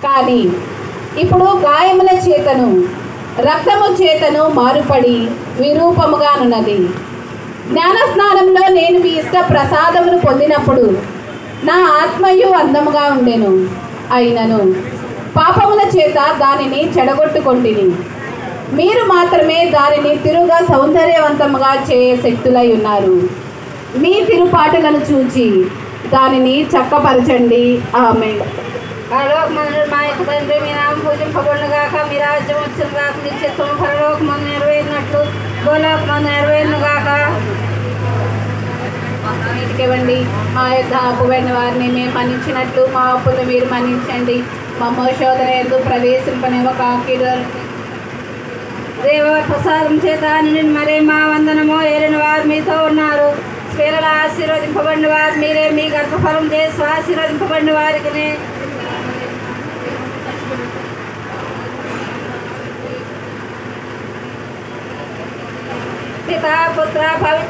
కానీ ఇప్పుడు గాయముల చేతను రక్తము చేతను మారుపడి విరూపముగానున్నది. జ్ఞానస్నానంలో నేను మీ ఇష్ట ప్రసాదమును పొందినప్పుడు నా ఆత్మయు అందముగా ఉండెను. అయినను పాపముల చేత దానిని చెడగొట్టుకొంటిని. మీరు మాత్రమే దానిని తిరుగా సౌందర్యవంతముగా చేయ శక్తులై ఉన్నారు. మీ తిరుపాటులను చూచి దానిని చక్కపరచండి. ఆమేన్. పరలోకమందు మా యొక్క తండ్రి, మీ నామం పూజింపబడును గాక, మీ రాజ్యం వచ్చును గాక, మీ చిత్తము పరలోకమందు నెరవేరినట్లు భూలోకమందు నెరవేరును గాక. ఇవ్వండి. మా యొక్క అప్పుబడిన వారిని మేము మన్నించినట్లు మా అప్పులు మీరు మన్నించండి. మమ్మ శోధన ఎందు ప్రవేశింపనివ్వక దేవ ప్రసాదం చేత నిన్ను మరే మా వందనము. ఏలిన వారు మీతో ఉన్నారు. స్త్రీలలో ఆశీర్వదింపబడిన వారు మీరే. మీ గర్భఫలం చేసి ఆశీర్వదింపబడిన వారికి పితా పుత్ర పవిత్ర